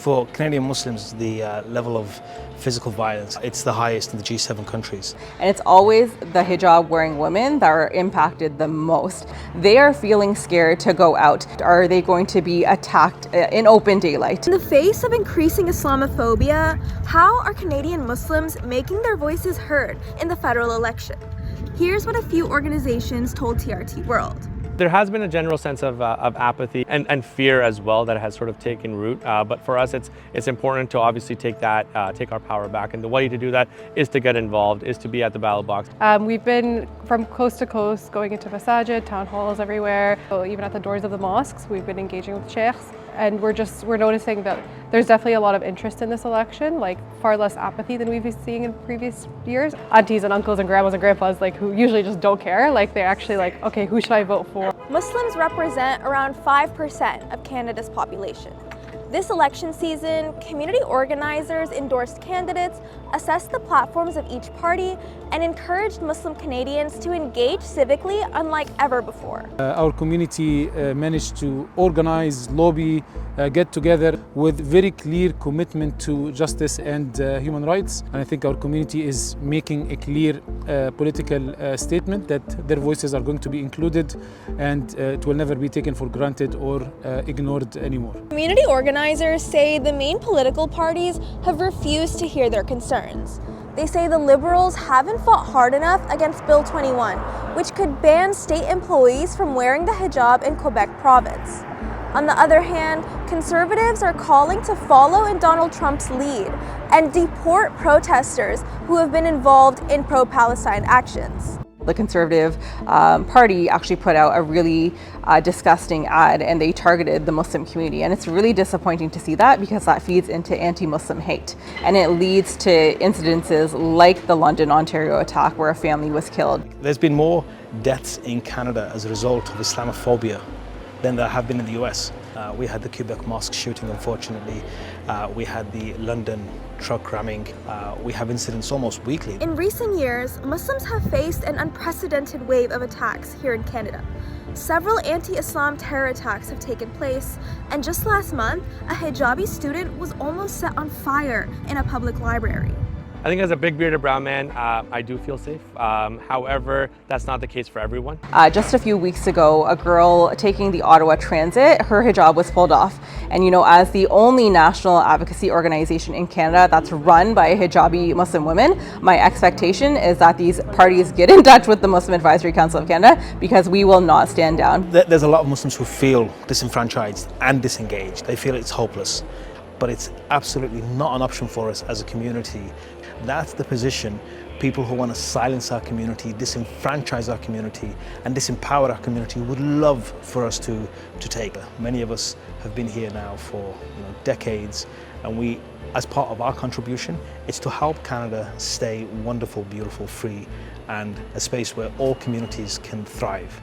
For Canadian Muslims, the level of physical violence, it's the highest in the G7 countries. And it's always the hijab wearing women that are impacted the most. They are feeling scared to go out. Are they going to be attacked in open daylight? In the face of increasing Islamophobia, how are Canadian Muslims making their voices heard in the federal election? Here's what a few organizations told TRT World. There has been a general sense of apathy and fear as well that has sort of taken root. But for us, it's important to obviously take our power back. And the way to do that is to get involved, is to be at the ballot box. We've been from coast to coast, going into masajid, town halls everywhere. So even at the doors of the mosques, we've been engaging with sheikhs. And we're noticing that there's definitely a lot of interest in this election, like far less apathy than we've been seeing in previous years. Aunties and uncles and grandmas and grandpas, like, who usually just don't care, like they're actually like, okay, who should I vote for? Muslims represent around 5% of Canada's population. This election season, community organizers endorsed candidates, assessed the platforms of each party, and encouraged Muslim Canadians to engage civically unlike ever before. Our community managed to organize, lobby, get together with very clear commitment to justice and human rights. And I think our community is making a clear political statement that their voices are going to be included and it will never be taken for granted or ignored anymore. Community organizers say the main political parties have refused to hear their concerns. They say the Liberals haven't fought hard enough against Bill 21, which could ban state employees from wearing the hijab in Quebec province. On the other hand, Conservatives are calling to follow in Donald Trump's lead and deport protesters who have been involved in pro-Palestine actions. The Conservative Party actually put out a really disgusting ad, and they targeted the Muslim community. And it's really disappointing to see that, because that feeds into anti-Muslim hate. And it leads to incidences like the London, Ontario attack where a family was killed. There's been more deaths in Canada as a result of Islamophobia than there have been in the US. We had the Quebec mosque shooting, unfortunately. We had the London truck ramming. We have incidents almost weekly. In recent years, Muslims have faced an unprecedented wave of attacks here in Canada. Several anti-Islam terror attacks have taken place, and just last month, a hijabi student was almost set on fire in a public library. I think as a big bearded brown man, I do feel safe. However, that's not the case for everyone. Just a few weeks ago, a girl taking the Ottawa Transit, her hijab was pulled off. And as the only national advocacy organization in Canada that's run by hijabi Muslim women, my expectation is that these parties get in touch with the Muslim Advisory Council of Canada, because we will not stand down. There's a lot of Muslims who feel disenfranchised and disengaged. They feel it's hopeless. But it's absolutely not an option for us as a community. That's the position people who want to silence our community, disenfranchise our community, and disempower our community would love for us to take. Many of us have been here now for decades, and we, as part of our contribution, it's to help Canada stay wonderful, beautiful, free, and a space where all communities can thrive.